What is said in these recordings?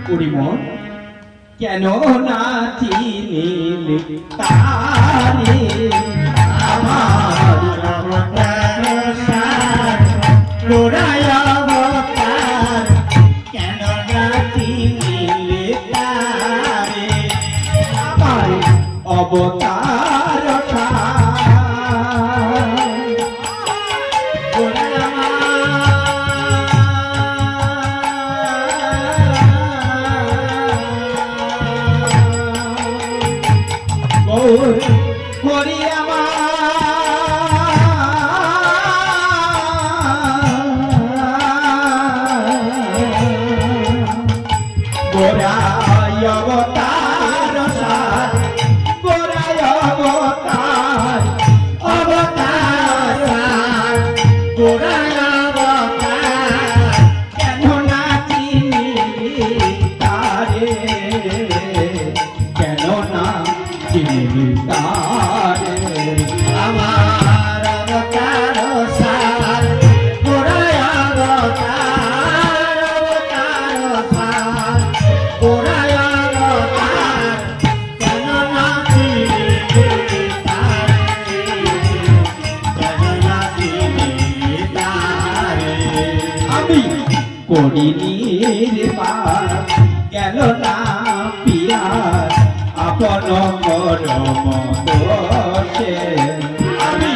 পরিমল কেন না চিনিলি তারে আমার অবতার গোড়ায় অবতার কেন না চিনিলি তারে আমার অবতার হরি গোড়ায় অবতার গোড়ায় অবতার অবতার গোড়ায় অবতার কেন না চিনিলি তারে কেন না চিনিলি তারে আমার অবতার সার গোড়ায় অবতার অবতার সার গোড়ায় অবতার কেন না চিনিলি তারে কেন না চিনিলি তারে আমি করিনি রে পার গেল না পিয়ার আপন মরম দোষে আমি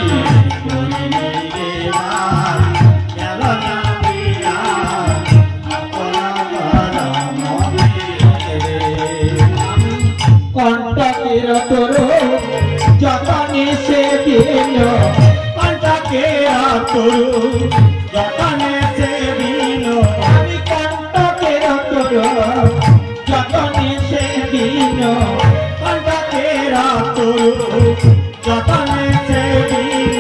করিনি রে পার গেল না পিয়ার আপন মরম দোষে কণ্ঠকের তোর যতনে সে দিল কণ্ঠকের তোর যতনে সে দিল আমি কণ্ঠকের তোর যতনে সে দিল কণ্ঠকের তোর যতনে সে দিল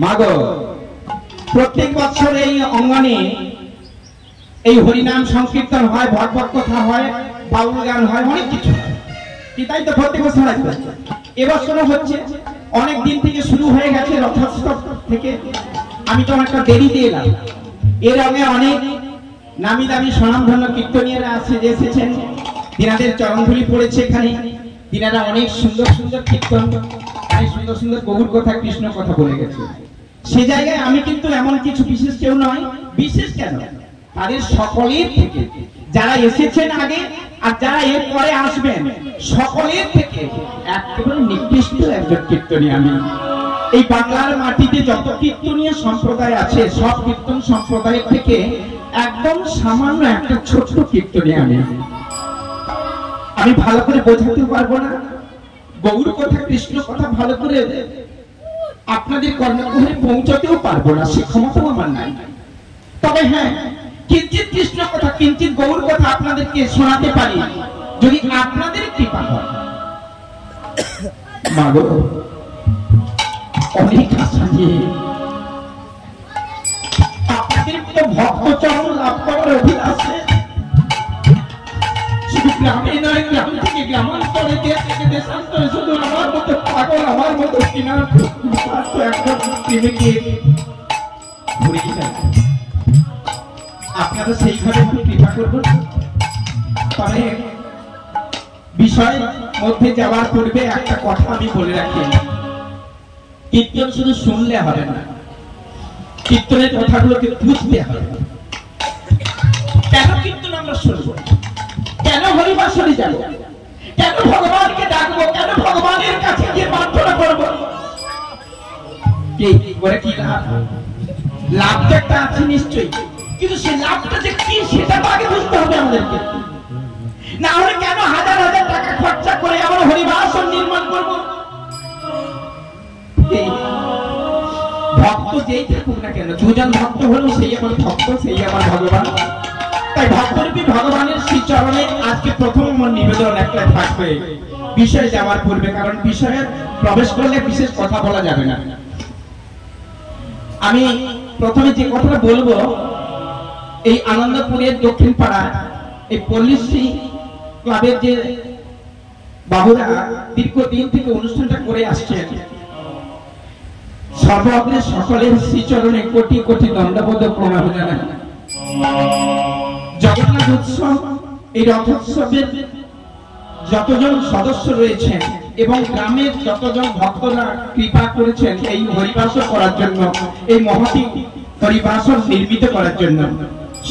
মাগো প্রত্যেক বছর এই অঙ্গনে এই হরিনাম সংকীর্তন হয় ভাগবত কথা হয় বাউল গান হয় অনেক কিছু তাই তো প্রত্যেক বছর আসবে এবছরও হচ্ছে অনেক দিন থেকে শুরু হয়ে গেছে রথোৎসব থেকে আমি তো একটা দেরিতে এলাম এর আগে অনেক নামি দামি স্বনামধন্য কীর্তনীয়রা আছে যে এসেছেন তিনাদের চরণধুলি পড়েছে এখানে তিনারা অনেক সুন্দর সুন্দর কীর্তন অনেক সুন্দর সুন্দর গৌর কথা কৃষ্ণ কথা বলে গেছে সে জায়গায় আমি কিন্তু এমন কিছু বিশেষ কেউ নয় বিশেষ কেন তাদের সকলের থেকে যারা এসেছেন আগে আর যারা এর পরে আসবেন সকলের থেকে একেবারে নিকৃষ্ট একজন কীর্তনী আমি এই বাংলার মাটিতে যত কীর্তনীয় সম্প্রদায় আছে সব কীর্তন সম্প্রদায়ের থেকে একদম সামান্য একটা ছোট্ট কীর্তনী আমি ভালো করে বোঝাতে পারবো না গৌর কথা কৃষ্ণ কথা ভালো করে আপনাদের কর্ণকুহরে পৌঁছাতেও পারবো না সে ক্ষমতাও আমার নাই তবে হ্যাঁ কিঞ্চিত কৃষ্ণ কথা কিঞ্চিত গৌর কথা আপনাদেরকে শোনাতে পারি যদি আপনাদের কৃপা হয় মাগো অনেক আশা যে আপনাদের তো ভক্ত চরণ লাভ করার অভিলাষে শুধু গ্রামে নয় গ্রাম থেকে গ্রামান্তরে দেশ থেকে দেশান্তরে শুধু আমার মতো পাগল আমার মতো কিনা একদম প্রেমিকে ঘুরে গেলেন আপনারা সেইভাবে একটু কৃপা করবেন তবে বিষয় মধ্যে যাওয়ার পূর্বে একটা কথা আমি বলে রাখি কীর্তন শুধু শুনলে হবে না কীর্তনের কথাগুলোকে বুঝতে হবে কেন কীর্তন আমরা শুনবো কেন হরিবাসরে যাব কেন ভগবানকে ডাকবো কেন ভগবানের কাছে গিয়ে প্রার্থনা করবো কি লাভ তো একটা আছে নিশ্চয়ই কিন্তু সে লাভটা যে কি সেটা তো আগে বুঝতে হবে আমাদেরকে না হলে কেন হাজার হাজার টাকা খরচা করে আমরা হরিবাসন নির্মাণ করবো ভক্ত যেই থাকুক না কেন দুজন ভক্ত হলো সেই আমার ভক্ত সেই আমার ভগবান তাই ভক্তরূপী ভগবানের শ্রী চরণে আজকে প্রথম আমার নিবেদন একটা থাকবে বিষয়ে যাওয়ার পূর্বে কারণ বিষয়ে প্রবেশ করলে বিশেষ কথা বলা যাবে না আমি প্রথমে যে কথাটা বলবো এই আনন্দপুরের দক্ষিণ পাড়া এই পল্লীশ্রী ক্লাবের যে বাবুরা দীর্ঘদিন থেকে অনুষ্ঠানটা করে আসছেন। সর্বগ্রে সকলের শ্রীচরণে কোটি কোটি দণ্ডবোধ প্রণাম জানাই। জগন্নাথ উৎসব, এই রথোৎসবের যতজন সদস্য রয়েছেন এবং গ্রামের যতজন ভক্তরা কৃপা করেছেন এই হরিবাসর করার জন্য, এই মহতি হরিবাসর নির্মিত করার জন্য,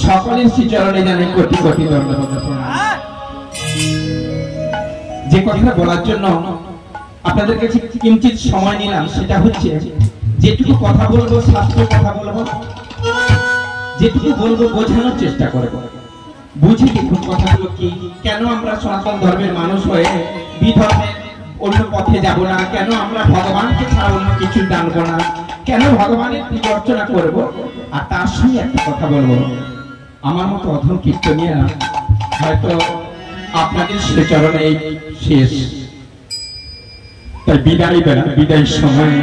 সকলের শ্রীচরণে জানাই কোটি কোটি দণ্ডবোধ প্রণাম। যে কথা বলার জন্য আপনাদের কাছে কিঞ্চিত সময় নিলাম সেটা হচ্ছে, যেটুকু কথা বলবো শাস্ত্র কথা বলবো, যেটুকু বলবো বোঝানোর চেষ্টা করব। বুঝে দেখুন কথাগুলো কি, কেন আমরা সনাতন ধর্মের মানুষ হয়ে বিধর্মের অন্য পথে যাব না, কেন আমরা ভগবানকে ছাড়া অন্য কিছু জানবো না, কেন ভগবানের পূজা অর্চনা করব। আর তার সঙ্গে একটা কথা বলবো, আমার মতো অধম কীর্তনিয়া হয়তো আপনাদের শ্রীচরণে এই শেষ, তাই বিদায় বেলা, বিদায়ের সময়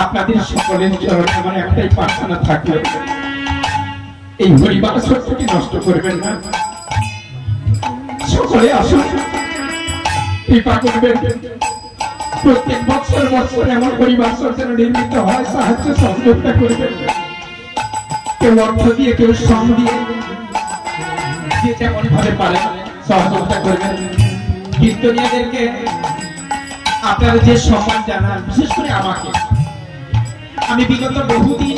আপনাদের সকলের চরণে আমার একটাই প্রার্থনা থাকলো, এই হরিবাসরটাকে নষ্ট করবেন না। সকলে আসুন, কৃপা করবেন। প্রত্যেক বছর বছর এমন হরিবাসর যেন নির্মিত হয়, সাহায্য সহযোগিতা করবেন। কেউ অর্থ দিয়ে, কেউ শ্রম দিয়ে, যে যেমন ভাবে পারেন সহযোগিতা করবেন। কীর্তনীয়দেরকে আপনারা যে সম্মান জানান, বিশেষ করে আমাকে, আমি বিগত বহুদিন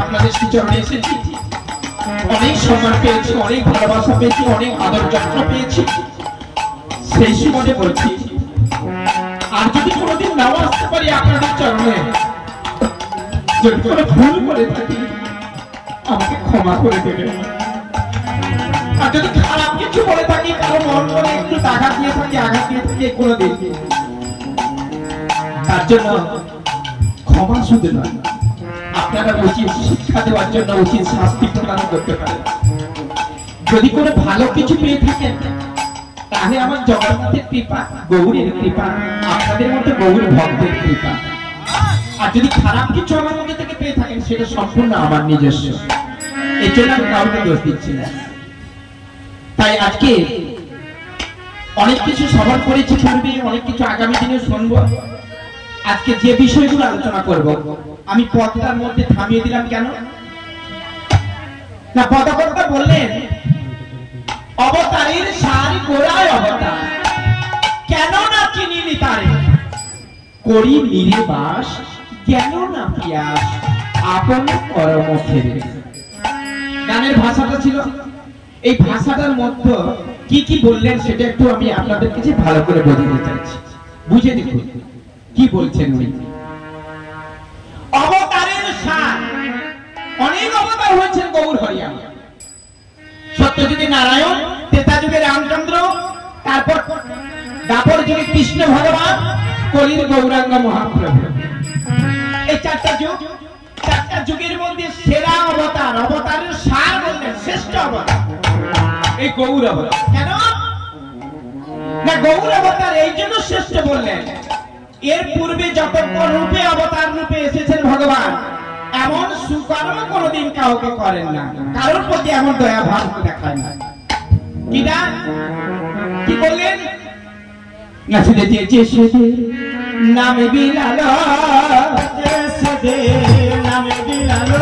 আপনাদের শ্রীচরণে এসেছি, অনেক সম্মান পেয়েছি, অনেক ভালোবাসা পেয়েছি, অনেক আদর যত্ন পেয়েছি। সেই সুবাদে বলছি, আর যদি কোনোদিন নাও আসতে পারি আপনাদের চরণে, যদি কোনো ভুল করে থাকি আমাকে ক্ষমা করে দেবেন। আর যদি খারাপ কিছু বলে থাকি, কারো মন করে একটু আঘাত দিয়ে থাকি কোনোদিন, তার জন্য ক্ষমা শুধু নয়, আপনারা উচিত শিক্ষা দেওয়ার জন্য উচিত শাস্তি প্রদান করতে পারেন। যদি কোনো ভালো কিছু পেয়ে থাকেন তাহলে আমার জগন্নাথের কৃপা, গৌরীর কৃপা, আপনাদের মতো গৌর ভক্তের কৃপা। আর যদি খারাপ কিছু আমার মধ্যে থেকে পেয়ে থাকেন সেটা সম্পূর্ণ আমার নিজস্ব, এই জন্য আমি কাউকে দোষ দিচ্ছি না। তাই আজকে অনেক কিছু সবার করেছি, শুনবি অনেক কিছু আগামী দিনে শুনবো। আজকে যে বিষয়গুলো আলোচনা করব, আমি পদটার মধ্যে থামিয়ে দিলাম কেন না, পদকর্তা বললেন অবতারের সার গোড়ায় অবতার, কেন না চিনিনি তারে, করি নিরে বাস, কেন না পিয়াস, আপন কর্ম ফেরে। গানের ভাষাটা ছিল, এই ভাষাটার মধ্যে কি কি বললেন সেটা একটু আমি আপনাদের কাছে ভালো করে বোঝাতে চাইছি, বুঝে দেখুন কি বলছেন উনি। অবতারের সার, অনেক অবতার হয়েছেন গৌর হরিয়া, সত্যযুগে নারায়ণ, ত্রেতা যুগে রামচন্দ্র, তারপর দাপর যুগে কৃষ্ণ ভগবান, কলির গৌরাঙ্গ মহাপ্রভু। এই চারটা যুগ, চারটা যুগের মধ্যে সেরা অবতার, অবতারের সার বললেন শ্রেষ্ঠ অবতার এই গৌর অবতার। কেন না, গৌর অবতার এই জন্য শ্রেষ্ঠ বললেন, এর পূর্বে যত রূপে অবতার রূপে এসেছেন ভগবান, এমন সুকর্ম কোনদিন কাউকে করেন না, কারোর প্রতি এমন দয়া ভাব দেখায় না। কিনা কি বললেন না, সেদে নামে বিলালো, নামে বিলালো,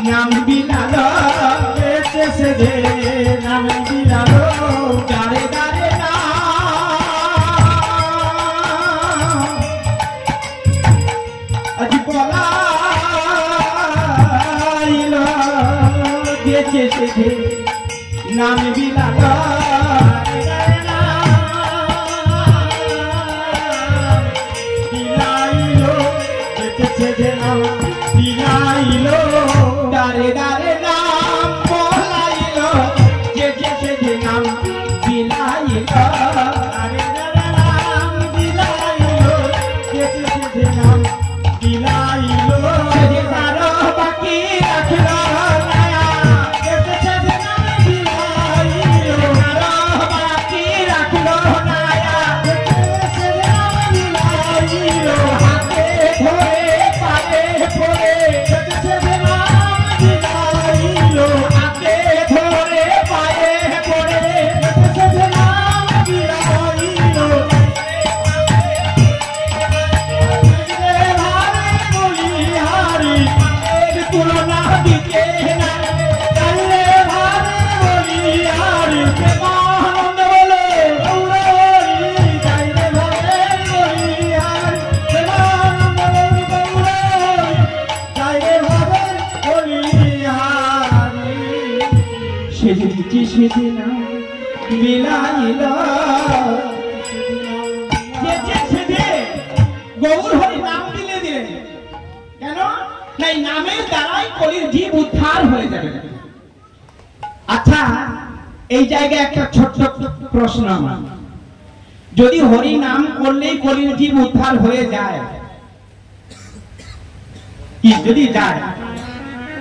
নাম বিলালো, নাম বিলালো, গারে গারে না আজ বলাইল, নাম বিলালো, দারে দারে নাম বলাইলো, যে নাম বিলাইলো, দারে দারে নাম বিলাইলো, যে নাম বিলাইলো, যে কারো বাকি রাখলো নায়া, যে নাম বিলাইলো, কারো বাকি রাখলো নায়া, যে নাম বিলাইলো, হাতে ধরে পায়ে পড়ে, হাতে ধরে পায়ে পড়ে, জীব উদ্ধার হয়ে যাবে। আচ্ছা, এই জায়গায় একটা ছোট্ট প্রশ্ন আমার, যদি হরি নাম করলেই কলির জীব উদ্ধার হয়ে যায়, কি যদি যায়,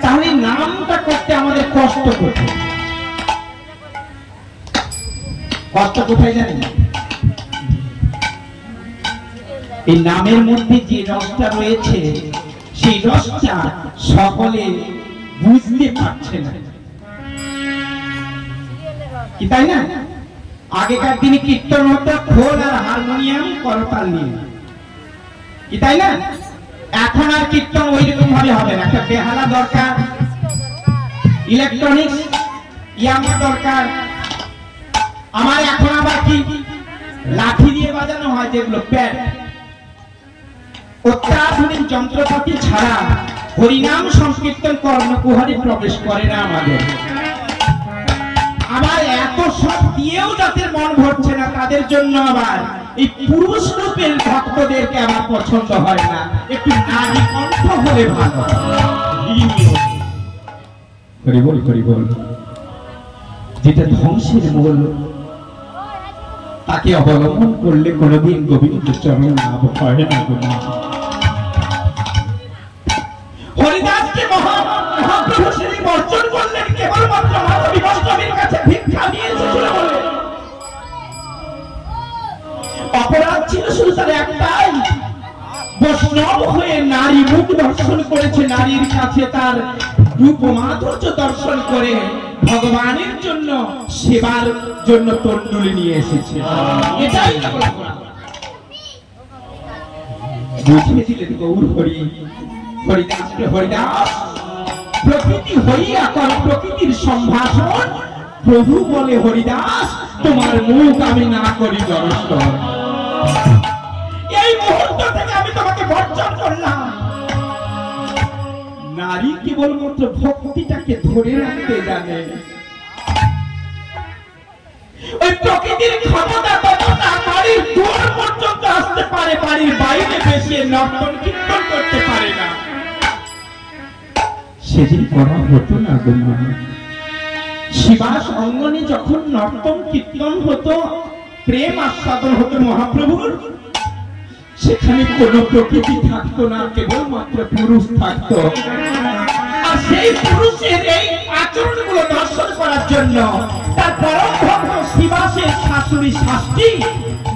তাহলে নামটা করতে আমাদের কষ্ট কোথায়? কষ্ট কোথায় জানেন? এই নামের মধ্যে যে রসটা রয়েছে, সেই রসটা সকলে বুঝতে পারছে না, কি তাই না? আগেকার দিনে কীর্তন হতো খোল আর হারমোনিয়াম করতাল নিয়ে, কি তাই না? এখন আর কীর্তন ওই রকম ভাবে হবে না, একটা বেহালা দরকার, ইলেকট্রনিক্স ইয়ামা দরকার। আমার এখন আবার কি লাঠি দিয়ে বাজানো হয়, যেগুলো প্যাড, অত্যাধুনিক যন্ত্রপাতি ছাড়া হরিনাম সংকীর্তন কর্ণকুহরে প্রবেশ করে না আমাদের। আবার এত সব দিয়েও যাদের মন ভরছে না, তাদের জন্য আবার এই পুরুষ রূপের ভক্তদেরকে আমার পছন্দ হয় না, একটু নারী কণ্ঠ হলে ভালো। হরি বল, হরি বল। যেটা ধ্বংসের মূল, তাকে অবলম্বন করলে কোনদিন গোবিন্দ চরণ লাভ হয় না। হরিদাসকে মহাপ্রভু শ্রী বর্জন করলেন কেবলমাত্র মাধবী বৈষ্ণবীর কাছে ভিক্ষা নিয়ে এসেছিল বলে। অপরাধ ছিল শুধু তার একটাই, বৈষ্ণব হয়ে নারী মুখ দর্শন করেছে, নারীর কাছে তার রূপ মাধুর্য দর্শন করে ভগবানের জন্য সেবার জন্য তন্ডুলি নিয়ে এসেছে। এটাই বুঝিয়ে দিলেন গৌর হরি। হরিদাসকে হরিদাস, প্রকৃতি হইয়া কর প্রকৃতির সম্ভাষণ। প্রভু বলে হরিদাস, তোমার মুখ আমি না করি দর্শন। এই মুহূর্ত থেকে আমি তোমাকে বর্জন করলাম। নারী কেবলমাত্র ভক্তিটাকে ধরে রাখতে জানে, ওই প্রকৃতির ক্ষমতা ততটা বাড়ির দূর পর্যন্ত আসতে পারে, বাড়ির বাইরে বেশি নর্তন কীর্তন করতে পারে না। সেদিন করা হতো না গো। শিবাস অঙ্গনে যখন নর্তন কীর্তন হতো, প্রেম আস্বাদন হতো মহাপ্রভুর, সেখানে কোন প্রকৃতি থাকতো না, কেবলমাত্র পুরুষ থাকতো। আর সেই পুরুষের এই আচরণগুলো দর্শন করার জন্য তার পরম ভক্ত শিবাসের শাশুড়ি শাস্তি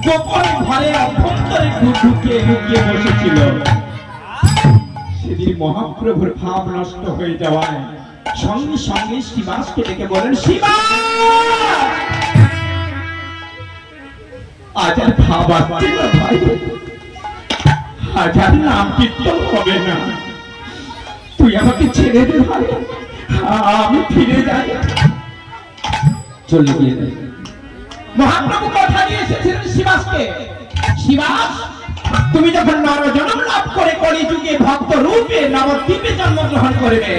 গোপন ঘরের অভ্যন্তরে ঢুকিয়ে লুকিয়ে বসেছিল। সেদিন মহাপ্রভুর ভাব নষ্ট হয়ে যাওয়ায় সঙ্গে সঙ্গে শিবাসকে ডেকে বলেন, শিবাস আজ আর ভাব আসছে না ভাই, আজ আর নাম কীর্তন হবে না, তুই আমাকে ছেড়ে দে ভাই, আমি ফিরে যাই। চলে গিয়ে মহাপ্রভু কথা দিয়ে এসেছিলেন শিবাসকে, শিবাস তুমি যখন নরজন্ম লাভ করে কলিযুগে ভক্ত রূপে নবদ্বীপে জন্মগ্রহণ করবে,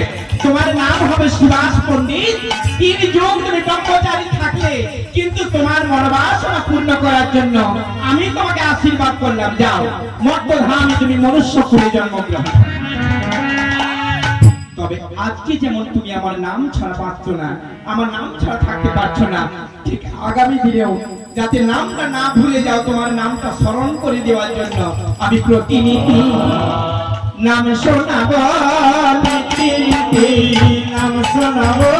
তোমার নাম হবে শিবাস পণ্ডিত। 3 যুগ তুমি ব্রহ্মচারী থাকলে, কিন্তু তোমার মনোবাসনা পূর্ণ করার জন্য আমি তোমাকে আশীর্বাদ করলাম, যাও মর্তধামে তুমি মনুষ্য কুলে জন্মগ্রহণ। তবে আজকে যেমন তুমি আমার নাম ছাড়া পাচ্ছ না, আমার নাম ছাড়া থাকতে পারছো না, ঠিক আগামী দিনেও যাতে নামটা না ভুলে যাও, তোমার নামটা স্মরণ করে দেওয়ার জন্য আমি প্রতিনিধি নাম শোনাবো, নাম শোনাবো,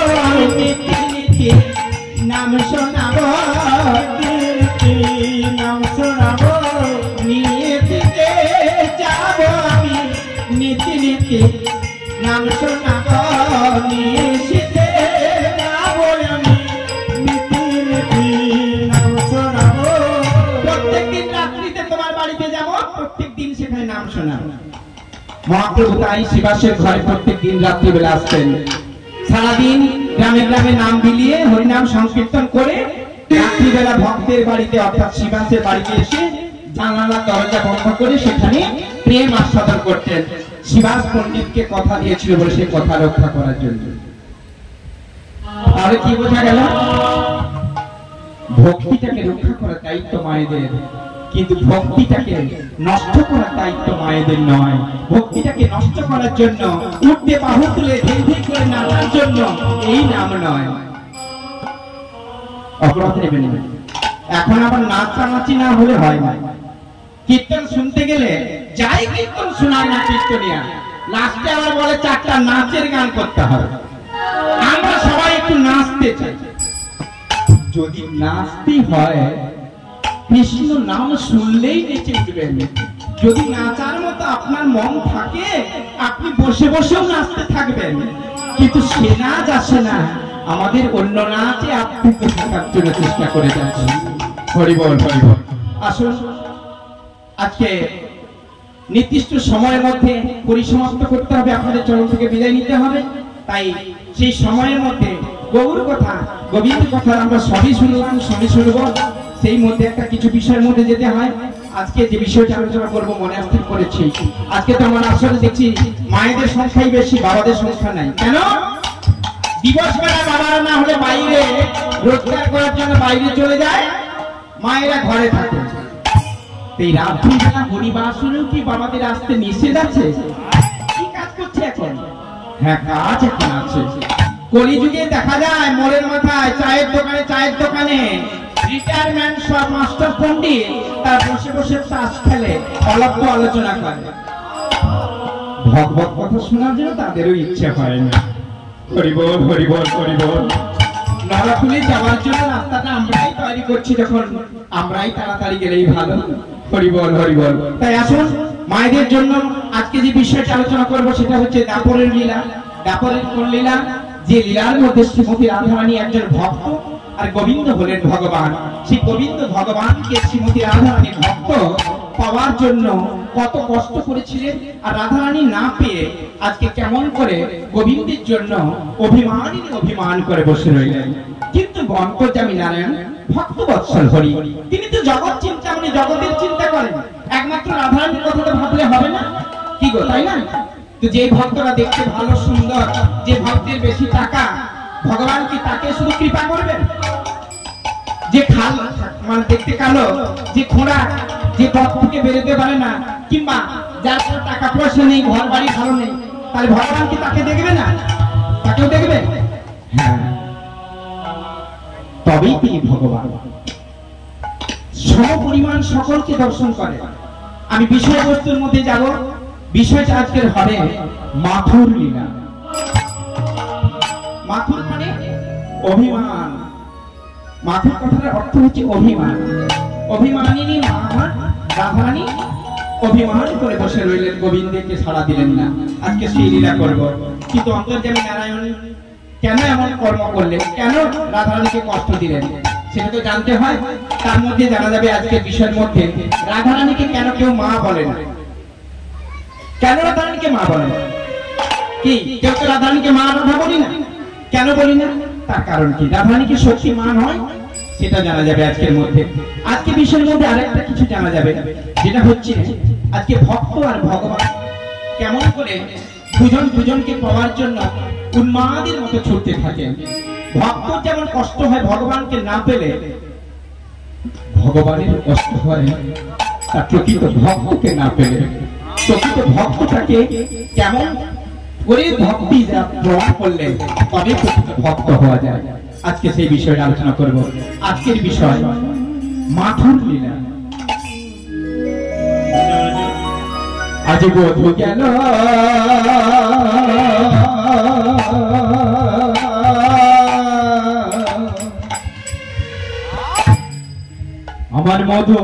নাম শোনাবো, নাম শোনাবো, নিয়ে দিতে যাবো আমি নীতি নীতি, নাম শোনাবো, নিয়ে দিতে যাবো আমি নীতি নীতি, নাম শোনাবো। প্রত্যেকদিন রাত্রিতে তোমার বাড়িতে যাবো, প্রত্যেকদিন সেখানে নাম শোনাবো। মহাপ্রভু তাই শিবাসের ঘরে প্রত্যেক দিন রাত্রিবেলা আসতেন, সারাদিন গ্রামে গ্রামে নাম বিলিয়ে হরিনাম সংকীর্তন করে রাত্রিবেলা ভক্তের বাড়িতে অর্থাৎ শিবাসের বাড়িতে এসে জানালা দরজা বন্ধ করে সেখানে প্রেম আস্বাদন করতেন। শিবাস পণ্ডিতকে কথা দিয়েছিল বলে সে কথা রক্ষা করার জন্য। তাহলে কি বোঝা গেল? ভক্তিটাকে রক্ষা করার দায়িত্ব মায়েদের, কিন্তু ভক্তিটাকে নষ্ট করার দায়িত্ব মায়েদের নয়। ভক্তিটাকে নষ্ট করার জন্য উঠতে বাহু তুলে ধেই ধেই করে নাচার জন্য এই নাম নয়। অপরাধ নেবেন না। এখন আবার নাচানাচি না হলে হয় না। কীর্তন শুনতে গেলে যাই কীর্তন শোনায় না কীর্তনিয়া, লাস্টে আবার বলে 4টা নাচের গান করতে হবে। আমরা সবাই একটু নাচতে চাই। যদি নাচতে হয় কৃষ্ণ নাম শুনলেই নেচে উঠবেন। যদি নাচার মতো আপনার মন থাকে আপনি বসে বসেও নাচতে থাকবেন, কিন্তু সে নাচ আসে না। আমাদের অন্য নাচে আপ্লুত থাকার জন্য চেষ্টা করে যাচ্ছি। হরি বল হরি বল। আসুন আজকে নির্দিষ্ট সময়ের মধ্যে পরিসমাপ্ত করতে হবে, আপনাদের চরণ থেকে বিদায় নিতে হবে। তাই সেই সময়ের মধ্যে গৌর কথা গোবিন্দ কথা আমরা সবই শুনলাম, সবই শুনবো। সেই মধ্যে একটা কিছু বিষয়ের মধ্যে যেতে হয়। আজকে যে বিষয়টা আলোচনা করবো মনে স্থির করেছি, আজকে তো আমরা আসলে দেখছি মায়েদের সংখ্যাই বেশি, বাবাদের সংখ্যা নাই। কেন? দিবস বেলা বাবারা না হলে বাইরে রোজগার করার জন্য বাইরে চলে যায়, মায়েরা ঘরে থাকে। এই রাত্রিবেলা হরিবাসনেও কি বাবাদের আসতে নিষেধ আছে? কি কাজ করছে এখন? হ্যাঁ, কাজ এখন আছে। কলিযুগে দেখা যায় মোড়ের মাথায় চায়ের দোকানে রিটায়ারমেন্ট সব মাস্টার পণ্ডিত তার বসে বসে তাস খেলে, অলব্ধ আলোচনা করে। ভগবত কথা শোনার জন্য তাদেরও ইচ্ছে হয় না। হরিবল হরিবল হরিবল। নরকুলে যাওয়ার জন্য রাস্তাটা আমরাই তৈরি করছি, যখন আমরাই তাড়াতাড়ি গেলেই ভালো। হরিবল হরিবল। তাই আসুন মায়েদের জন্য আজকে যে বিষয়টা আলোচনা করব সেটা হচ্ছে দাপরের লীলা। দাপরের কোন লীলা? যে লীলার মধ্যে শ্রীমতী রাধারানী একজন ভক্ত আর গোবিন্দ হলেন ভগবান। সেই গোবিন্দ ভগবানকে শ্রীমতী রাধারানী ভক্ত পাওয়ার জন্য কত কষ্ট করেছিলেন, আর রাধারানী না পেয়ে আজকে কেমন করে গোবিন্দের জন্য অভিমান করে বসে রইলেন। কিন্তু অন্তর্যামী নারায়ণ ভক্ত বৎসল হরি, তিনি তো জগৎ চিন্তা মানে জগতের চিন্তা করেন। একমাত্র রাধারানীর কথা তো ভাবলে হবে না, কি গো, তাই না? তো যে ভক্তরা দেখতে ভালো সুন্দর, যে ভক্তের বেশি টাকা, ভগবান কি তাকে শুধু কৃপা করবেন? যে মানে দেখতে কালো, যে খোঁড়া, যে পথ থেকে বেরোতে পারে না, কিংবা যার কোনো টাকা পয়সা নেই, ঘর বাড়ি ভালো নেই, তাহলে ভগবান কি তাকে দেখবে না? তাকেও দেখবে। হ্যাঁ, তবেই তিনি ভগবান। সমপরিমাণ সকলকে দর্শন করে। আমি বিষয়বস্তুর মধ্যে যাব। বিষয়টা আজকের হবে মাথুর লীলা। মাথুর মানে অভিমান। মাথুর কথার অর্থ হচ্ছে অভিমান। অভিমানিনী মা রাধারানী অভিমান করে বসে রইলেন, গোবিন্দকে সাড়া দিলেন না। আজকে সেই লীলা করব। কিন্তু অন্তর্যামী নারায়ণ কেন এমন কর্ম করলেন, কেন রাধারানীকে কষ্ট দিলেন, সেটা তো জানতে হয়। তার মধ্যে জানা যাবে আজকের বিষয়ের মধ্যে রাধারানীকে কেন কেউ মা বলেন। কেন রাধারানীকে মা বলেন? কি কেউ তো রাধারানীকে মা রাধা বলি না? কেন বলি না? তার কারণ কি? রাধারানী কি সত্যি মা নয়? সেটা জানা যাবে আজকের মধ্যে। আজকে বিষয়ের মধ্যে আরেকটা কিছু জানা যাবে, যেটা হচ্ছে আজকে ভক্ত আর ভগবান কেমন করে দুজন দুজনকে পাওয়ার জন্য উন্মাদের মতো ছুটতে থাকেন। ভক্ত যেমন কষ্ট হয় ভগবানকে না পেলে, ভগবানের কষ্ট হয় তার প্রকৃত ভক্তকে না পেলে। প্রকৃত ভক্তটাকে কেমন করে ভক্তি প্রমাণ করলে তবে প্রকৃত ভক্ত হওয়া যায়। আজকে সেই বিষয়ে আলোচনা করব। আজকের বিষয় মাথুর লীলা। আজ বধূ গেল আমার মধু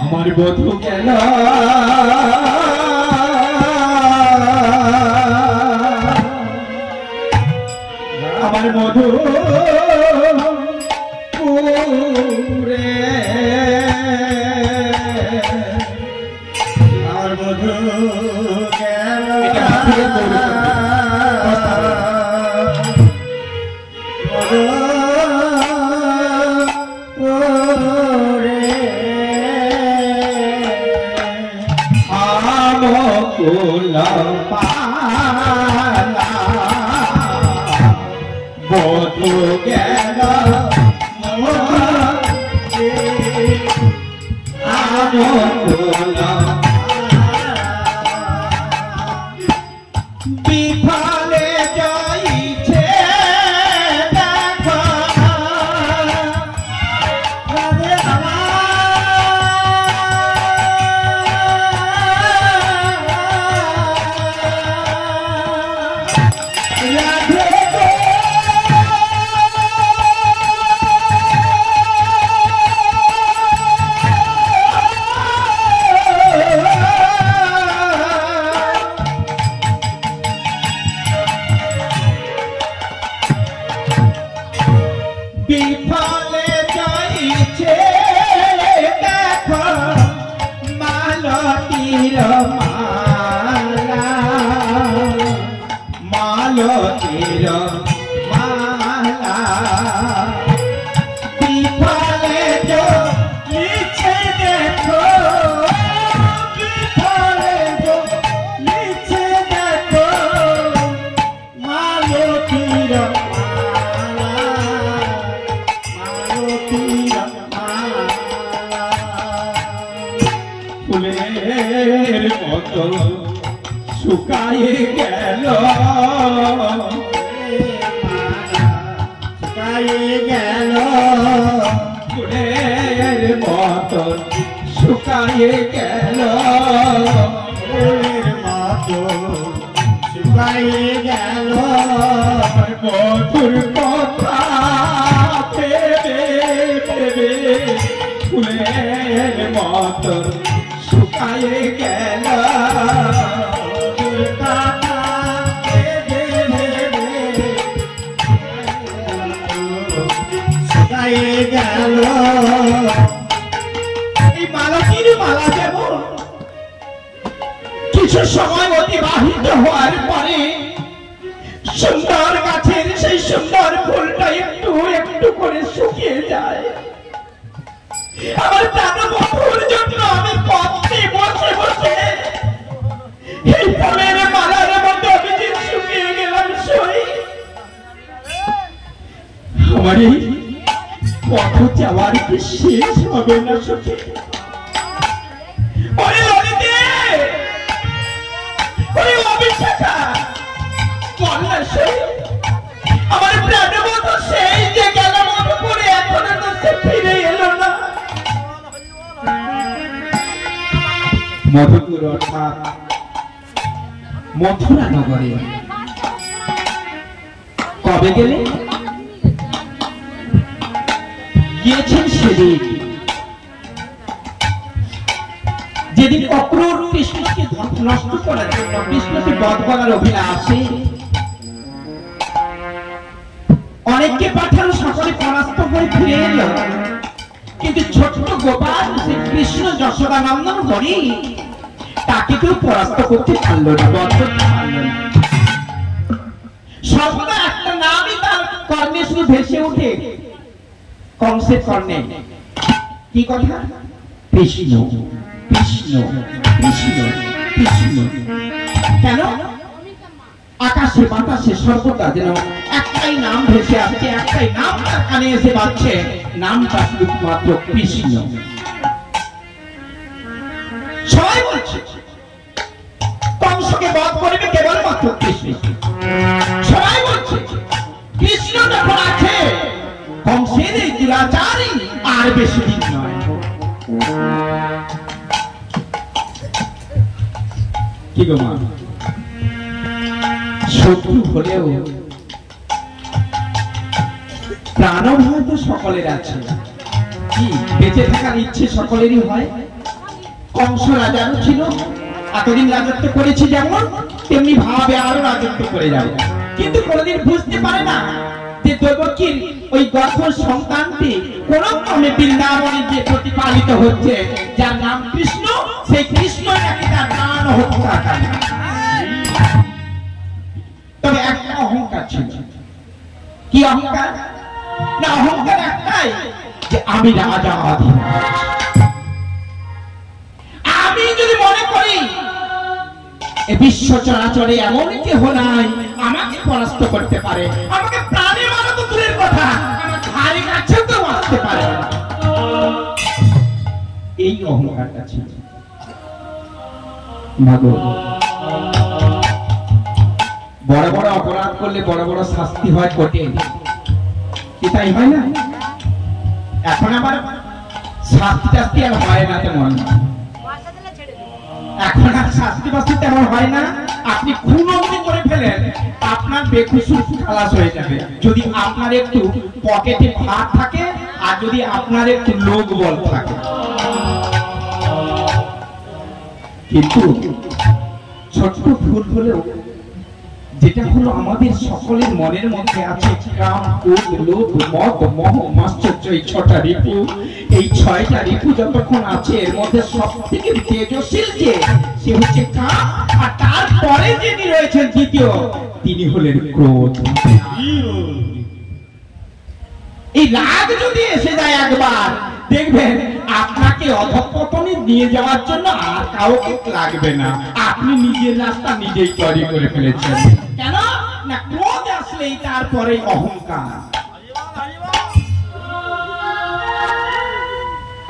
আমার বধূ গেল আমার মধু রে বিফলে যাইছে দেখো বিফলে যাইছে দেখো মালতীর মালা মালতীর মালা বিফলে যাইছে দেখো বিফলে যাইছে দেখো মালতীর ফুলের মতো শুকায়ে গেল শুকায়ে গেল ফুলের মতো শুকায়ে গেল ফুলের মতো শুকায়ে গেল মধুর কথা ভেবে ভেবে ফুলের মতো শুকায়ে গেল কথা ভেবে ভেবে শুকায়ে গেল। এই মালতীর মালা যেমন কিছু সময় অতিবাহিত হওয়ার পরে সুন্দর গাছের সেই সুন্দর ফুলটা একটু একটু করে শুকিয়ে যায়। আমার প্রাণবন্ধুর জন্য আমি পথে বসে বসে এই ফুলের মালার মধ্যে আমি যে শুকিয়ে গেলাম সই আমার এই পথ যাওয়ার কি শেষ হবে না সখী? ওরে ললিতে ওরে অভিষেকা বলনা সই আমার প্রাণবন্ধু সেই যে গেল মধুপুরে এখনো তো সে ফিরে এলো না। মধুপুর অর্থাৎ মথুরা নগরে কবে গেলে? গিয়েছেন সেদিন যেদিন অক্রূর কৃষ্ণকে নষ্ট করার জন্য কৃষ্ণকে বধ করার অভিলাষে অনেককে পাঠানো সকলে পরাস্ত হয়ে ফিরে এলো, কিন্তু ছোট্ট গোপাল কৃষ্ণ যশোদা নন্দন হরি তাকে কেউ পরাস্ত করতে পারলো না, বধ করতে পারলো না। সর্বদা একটা নামই তার কর্ণে শুধু ভেসে ওঠে, কংসের কর্ণে কি কথা? কৃষ্ণ কৃষ্ণ কৃষ্ণ কৃষ্ণ। কেন? আকাশে বাতাসে সর্বদা যেন একটাই নাম ভেসে আসছে, একটাই নাম তার কানে এসে বাজছে, নামটা শুধুমাত্র কৃষ্ণ। সবাই বলছে কংসকে বধ করবে কেবলমাত্র কৃষ্ণ। সবাই বলছে কৃষ্ণ যখন আছে কংসের এই দুরাচারই আর বেশি দিন নয়। কি গো মা, শত্রু হলেও প্রাণ ভয় তো সকলের আছে, কি বেঁচে থাকার ইচ্ছে সকলেরই হয়। কংস রাজারও ছিল, এতদিন রাজত্ব করেছে যেমন তেমনি ভাবে আরো রাজত্ব করে যাবে, কিন্তু কোনোদিন বুঝতে পারে না যে দেবকীর ওই গর্ভ সন্তানটি কোন ক্রমে বৃন্দাবনে যে প্রতিপালিত হচ্ছে, যার নাম কৃষ্ণ, সেই কৃষ্ণ নাকি তার প্রাণ হত্যা করে। তবে একটা অহংকার ছিল। কি অহংকার? না, অহংকার একটাই যে আমি রাজা অধিরাজ। আমি যদি মনে করি এই বিশ্ব চরাচরে এমন কেহ নাই আমাকে পরাস্ত করতে পারে, আমাকে প্রাণে মারা তো দূরের কথা, আমার ধারে কাছেও কেউ আসতে পারে না। এই অহংকারটা ছিল। ভাগো বড় বড় অপরাধ করলে বড় বড় শাস্তি হয় কঠিন, কি তাই হয় না? এখন আবার শাস্তি টাস্তি আর হয় না তেমন, এখন আর শাস্তি বাস্তি তেমন হয় না। আপনি খুন করে ফেলেন, আপনার বেকসুর খালাস হয়ে যাবে যদি আপনার একটু পকেটে ভাত থাকে আর যদি আপনার একটু লোক বল থাকে। কিন্তু ছোট্ট ভুল হলেও যেটা হলো আমাদের সকলের মনের মধ্যে আছে, কাম, ক্রোধ, লোভ, মদ, মোহ, মাশ্চর্য, এই ছটা রিপু, এই ছয়টা রিপু যতক্ষণ আছে এর মধ্যে সবথেকে তেজস্বী যে সে হচ্ছে কাম, আর তারপরে যিনি রয়েছেন দ্বিতীয় তিনি হলেন ক্রোধ। এই রাগ যদি এসে যায় একবার, দেখবেন আপনাকে অধঃপতনে নিয়ে যাওয়ার জন্য আর কাউকে লাগবে না, আপনি নিজের রাস্তা নিজেই তৈরি করে ফেলেছেন। কেন না, ক্রোধ আসলেই তারপরে অহংকার,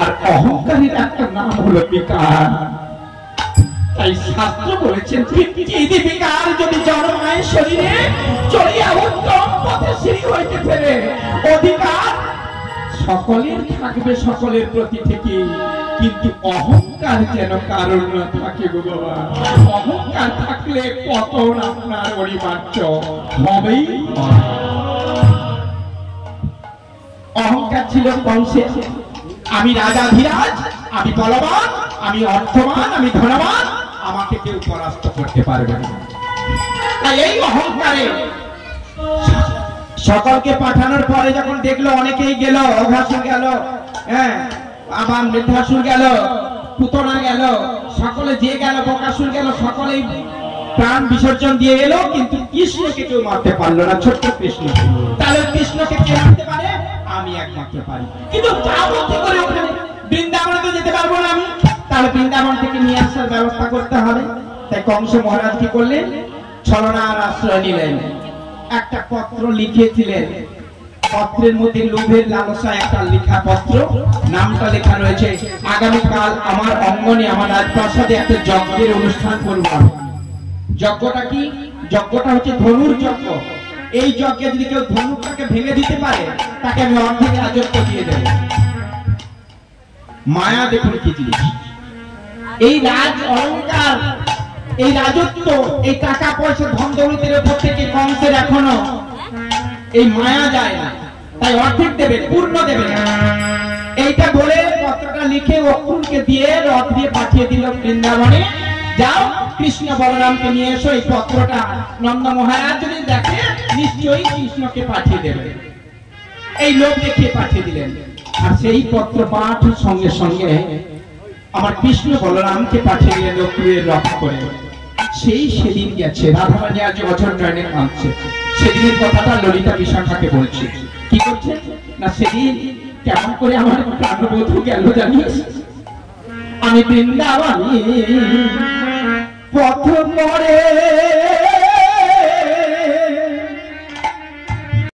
আর অহংকারের একটা নাম হলো বিকার। তাই শাস্ত্র বলেছেন, এই বিকার যদি জন্মায় শরীরে, চলিয়া উত্তম পথে সিঁড়ি হইতে ফেরে। অধিকার সকলের থাকবে সকলের প্রতি থেকে, কিন্তু অহংকার যেন কারণ না থাকে গো বাবা। অহংকার থাকলে পতন আপনার অনিবার্য হবেই। অহংকার ছিল কংসের, আমি রাজাধিরাজ, আমি বলবান, আমি অর্থবান, আমি ধনবান, আমাকে কেউ পরাস্ত করতে পারবে না। তাই এই অহংকারে সকলকে পাঠানোর পরে যখন দেখলো অনেকেই গেল, অঘাসুর গেল, হ্যাঁ, আবার মৃধাসুর গেল, পুতনা গেল, সকলে যে গেল, বকাসুর গেল, সকলেই প্রাণ বিসর্জন দিয়ে এলো, কিন্তু কৃষ্ণকে কেউ মারতে পারলো না, ছোট্ট কৃষ্ণ। তাহলে কৃষ্ণকে কে মারতে পারে? আমি একমাত্র পারি। কিন্তু যাবো কি করে ওখানে? বৃন্দাবনে তো যেতে পারবো না আমি, তাহলে বৃন্দাবন থেকে নিয়ে আসার ব্যবস্থা করতে হবে। তাই কংস মহারাজ কি করলেন? ছলনার আশ্রয় নিলেন, একটা পত্র লিখেছিলেন। পত্রের মধ্যে লোভের লালসা একটা লেখা পত্র, নামটা লেখা রয়েছে, আগামীকাল আমার অঙ্গনে, আমার রাজপ্রাসাদে একটা যজ্ঞের অনুষ্ঠান করব। যজ্ঞটা কি? যজ্ঞটা হচ্ছে ধনুর যজ্ঞ। এই যজ্ঞে যদি কেউ ধনুটাকে ভেঙে দিতে পারে, তাকে আমি অর্ধেক রাজত্ব দিয়ে দেব। মায়া দেখুন কি জিনিস! এই রাজ অহংকার, এই রাজত্ব, এই টাকা পয়সা, ধন দৌলতের উপর থেকে কংসের এখনো এই মায়া যায় না, তাই অর্ধেক দেবে, পূর্ণ দেবে না। এইটা বলে পত্রটা লিখে অক্ষুরকে দিয়ে রথ দিয়ে পাঠিয়ে দিল বৃন্দাবনে। যাও, কৃষ্ণ বলরামকে নিয়ে এসো। এই পত্রটা নন্দ মহারাজ যদি দেখে, নিশ্চয়ই কৃষ্ণকে পাঠিয়ে দেবে। এই লোক দেখিয়ে পাঠিয়ে দিলেন, আর সেই পত্র পাঠ সঙ্গে সঙ্গে আমার কৃষ্ণ বলরামকে পাঠিয়ে দিলেন অক্ষুরের রথ করে। সেদিন গেছে, রাধারানী আজ অজর নয়নে কাঁদছে। সেদিনের কথাটা ললিতা বিশাখাকে বলছে। কি করছে না, সেদিন কেমন করে আমার প্রাণবধূ গেল জানিস? আমি বৃন্দাবনে পথ পরে